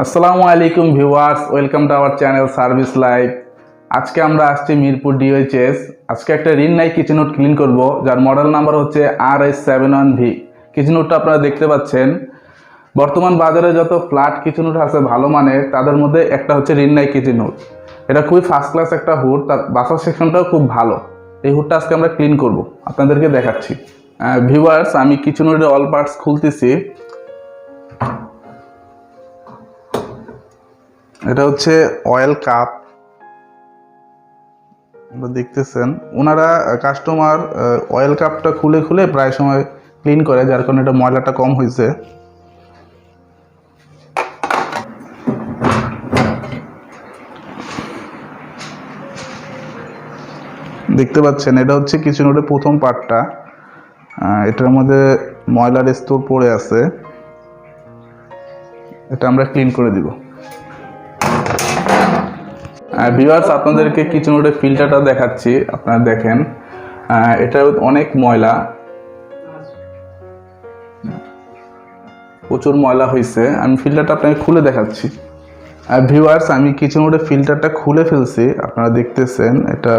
আসসালামু আলাইকুম viewers, welcome to our channel service live. আজকে আমরা আসছি মিরপুর ডিওএইচএস। আজকে একটা রিন্নাই কিচেনহুড ক্লিন করব, যার মডেল নাম্বার হচ্ছে RH71V। কিচেনহুডটা আপনারা দেখতে পাচ্ছেন। বর্তমান বাজারে যত ফ্ল্যাট কিচেনহুড আছে ভালো মানের, তাদের মধ্যে একটা হচ্ছে রিন্নাই কিচেনহুড। এটা খুবই ফার্স্ট ক্লাস একটা হুড, তার বাসার সেকশনটাও খুব ভালো। এই হুডটা আজকে আমরা ক্লিন করব, আপনাদেরকে দেখাচ্ছি। ভিউয়ার্স, আমি কিচেনহুডের অল পার্টস খুলতেছি। এটা হচ্ছে অয়েল কাপ, দেখতেছেন। ওনারা কাস্টমার অয়েল কাপটা খুলে খুলে প্রায় সময় ক্লিন করে, যার কারণে এটা ময়লাটা কম হয়েছে। দেখতে পাচ্ছেন, এটা হচ্ছে কিচেনহুডের প্রথম পার্টটা। এটার মধ্যে ময়লার স্তর পড়ে আছে, এটা আমরা ক্লিন করে দিব। ভিউয়ার্স, আপনাদেরকে কিচেনহুডের ফিল্টারটা দেখাচ্ছি। আপনারা দেখেন, এটা অনেক ময়লা, প্রচুর ময়লা হয়েছে। আমি ফিল্টারটা আপনাকে খুলে দেখাচ্ছি। ভিউয়ার্স, আমি কিচেনহুডের ফিল্টারটা খুলে ফেলছি। আপনারা দেখতেছেন এটা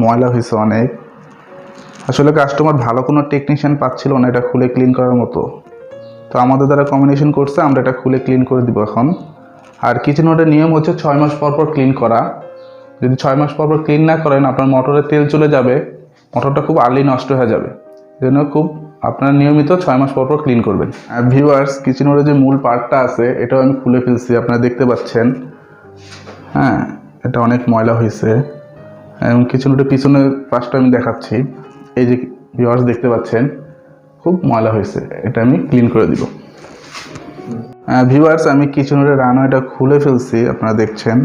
ময়লা হয়েছে অনেক। আসলে কাস্টমার ভালো কোনো টেকনিশিয়ান পাচ্ছিল না এটা খুলে ক্লিন করার মতো, তো আমাদের দ্বারা কম্বিনেশন করছে, আমরা এটা খুলে ক্লিন করে দিব এখন। আর কিচেনহুডের নিয়ম হচ্ছে 6 মাস পর পর ক্লিন করা। যদি 6 মাস পর পর ক্লিন না করেন, আপনার মোটরে তেল চলে যাবে, মোটরটা খুব আর্লি নষ্ট হয়ে যাবে। এই জন্য আপনার নিয়মিত 6 মাস পর পর ক্লিন করবেন। আর ভিউয়ার্স, কিচেনহুডের যে মূল পার্টটা আছে এটাও আমি খুলে ফেলছি, আপনারা দেখতে পাচ্ছেন। হ্যাঁ, এটা অনেক ময়লা হয়েছে। এবং কিচেনহুডের পিছনের পাশটা আমি দেখাচ্ছি। এই যে ভিউয়ার্স দেখতে পাচ্ছেন, খুব ময়লা হয়েছে, এটা আমি ক্লিন করে দিব। ভিউয়ার্স, আমি কিচেনহুডের রানওয়েটা খুলে ফেলছি, আপনারা দেখছেন।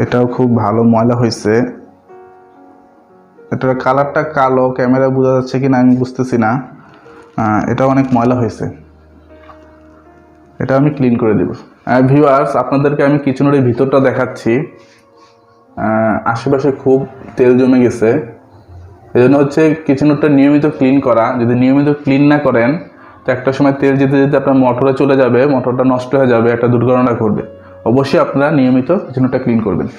এটাও খুব ভালো ময়লা হয়েছে। এটার কালারটা কালো, ক্যামেরা বোঝা যাচ্ছে কিনা আমি বুঝতেছি না। এটা অনেক ময়লা হয়েছে, এটা আমি ক্লিন করে দেব। ভিউয়ার্স, আপনাদেরকে আমি কিচেনহুডের ভিতরটা দেখাচ্ছি। আশেপাশে খুব তেল জমে গেছে। এই জন্য হচ্ছে কিচেনহুডটা নিয়মিত ক্লিন করা। যদি নিয়মিত ক্লিন না করেন, তো একটা সময় তেল যেতে যেতে আপনার মোটরে চলে যাবে, মোটরটা নষ্ট হয়ে যাবে, একটা দুর্ঘটনা ঘটবে। অবশ্যই আপনারা নিয়মিত কিচেনহুডটা ক্লিন করবেন।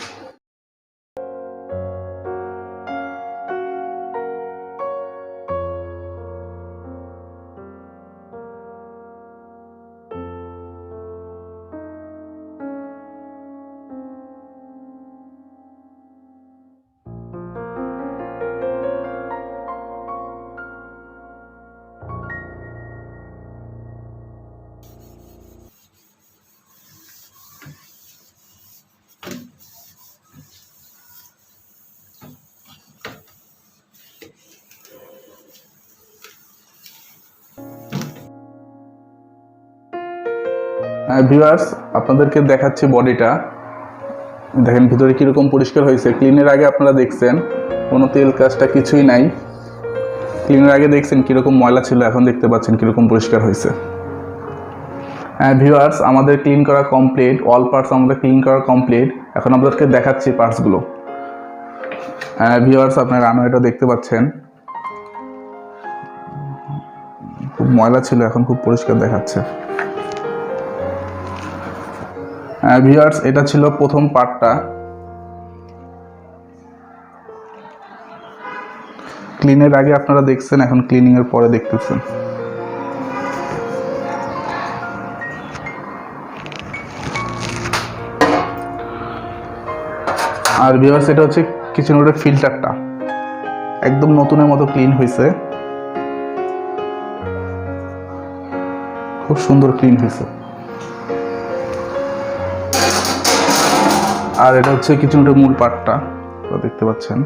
ভিউয়ার্স, আপনাদেরকে দেখাচ্ছি বডিটা। দেখেন ভিতরে কীরকম পরিষ্কার হয়েছে। ক্লিনের আগে আপনারা দেখছেন কোনো তেল কাজটা কিছুই নাই। ক্লিনের আগে দেখছেন কীরকম ময়লা ছিল, এখন দেখতে পাচ্ছেন কীরকম পরিষ্কার হয়েছে। ভিউয়ার্স, আমাদের ক্লিন করা কমপ্লিট, অল পার্টস আমাদের ক্লিন করা কমপ্লিট। এখন আপনাদেরকে দেখাচ্ছি পার্টসগুলো। ভিউয়ার্স, আপনার রানওয়েটা দেখতে পাচ্ছেন, খুব ময়লা ছিল, এখন খুব পরিষ্কার দেখাচ্ছে। ভিউয়ার্স, এটা ছিল প্রথম পার্টটা। ক্লিনের আগে আপনারা দেখছেন, এখন ক্লিনিং এর পরে দেখতেছেন। আর ভিউয়ার্স, এটা হচ্ছে কিচেনহুডের ফিল্টারটা, একদম নতুনের মতো ক্লিন হয়েছে, খুব সুন্দর ক্লিন হয়েছে। আর এটা হচ্ছে কিচেনহুডের মূল পার্টটা, দেখতে পাচ্ছেন।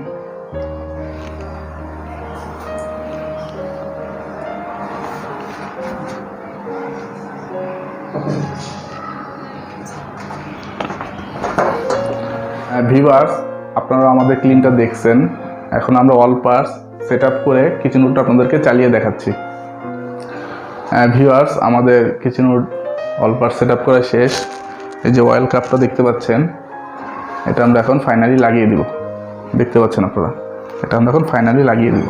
ভিউয়ার্স, আপনারা আমাদের ক্লিনটা দেখছেন। এখন আমরা অল পার্টস সেট আপ করে কিচেনহুডটা আপনাদেরকে চালিয়ে দেখাচ্ছি। ভিউয়ার্স, আমাদের কিচেনহুড অল পার্টস সেট আপ করা শেষ। এই যে অয়েল কাপটা দেখতে পাচ্ছেন, এটা আমরা এখন ফাইনালি লাগিয়ে দিব। দেখতে পাচ্ছেন আপনারা, এটা আমরা এখন ফাইনালি লাগিয়ে দিব।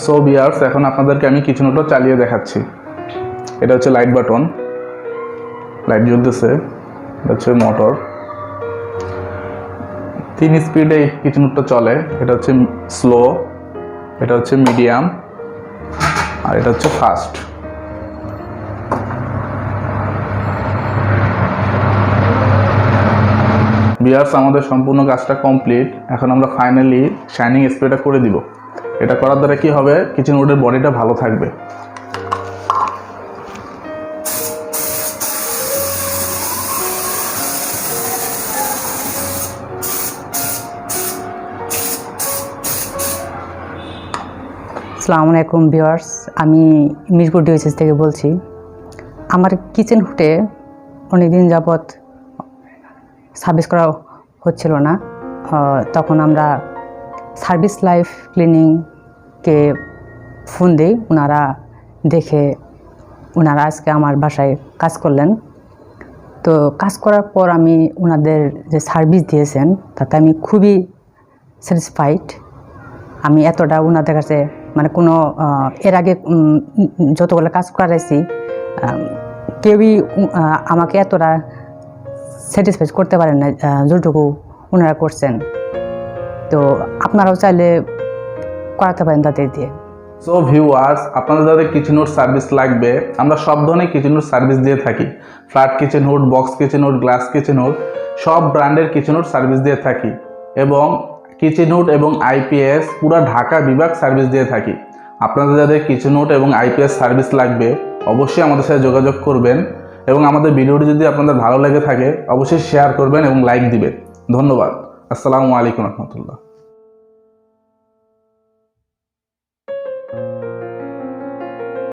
সো ভিউয়ার্স, এখন আপনাদেরকে আমি কিচেনহুডটা চালিয়ে দেখাচ্ছি। এটা হচ্ছে লাইট বাটন, লাইট জ্বলতেছে। এটা হচ্ছে মোটর। 3 স্পিডে কিচেনহুডটা চলে। এটা হচ্ছে স্লো, এটা হচ্ছে মিডিয়াম, আর এটা হচ্ছে ফাস্ট। ভিউয়ার্স, আমাদের সম্পূর্ণ কাজটা কমপ্লিট। এখন আমরা ফাইনালি শাইনিং স্প্রেটা করে দিব। এটা করার দ্বারা কি হবে, কিচেনহুডের বডিটা ভালো থাকবে। আসসালামু আলাইকুম ভিউয়ার্স, আমি মিরপুর ডিওএইচএস থেকে বলছি। আমার কিচেনহুডে অনেকদিন যাবৎ সার্ভিস করা হচ্ছিল না। তখন আমরা সার্ভিস লাইফ ক্লিনিংকে ফোন দিই। ওনারা দেখে আজকে আমার বাসায় কাজ করলেন। তো কাজ করার পর আমি ওনাদের যে সার্ভিস দিয়েছেন তাতে আমি খুবই স্যাটিসফাইড। আমি এতটা ওনাদের কাছে মানে কোনো এর আগে যতগুলো কাজ করাইছি কেউই আমাকে এতটা স্যাটিসফাই করতে পারেন না যতটুকু ওনারা করছেন। তো আপনারাও চাইলে করাতে পারেন তাদের দিয়ে। সো ভিউয়ার্স, আপনাদের যাদের কিচেনহুড সার্ভিস লাগবে, আমরা সব ধরনের কিচেনহুড সার্ভিস দিয়ে থাকি। ফ্ল্যাট কিচেনহুড, বক্স কিচেনহুড, গ্লাস কিচেনহুড, সব ব্র্যান্ডের কিচেনহুড সার্ভিস দিয়ে থাকি। এবং কিচেনহুড এবং আইপিএস পুরো ঢাকা বিভাগ সার্ভিস দিয়ে থাকি। আপনাদের যাদের কিচেনহুড এবং আইপিএস সার্ভিস লাগবে অবশ্যই আমাদের সাথে যোগাযোগ করবেন। এবং আমাদের ভিডিওটি যদি আপনাদের ভালো লেগে থাকে অবশ্যই শেয়ার করবেন এবং লাইক দিবেন। ধন্যবাদ। আসসালামু আলাইকুম রহমতুল্লাহ।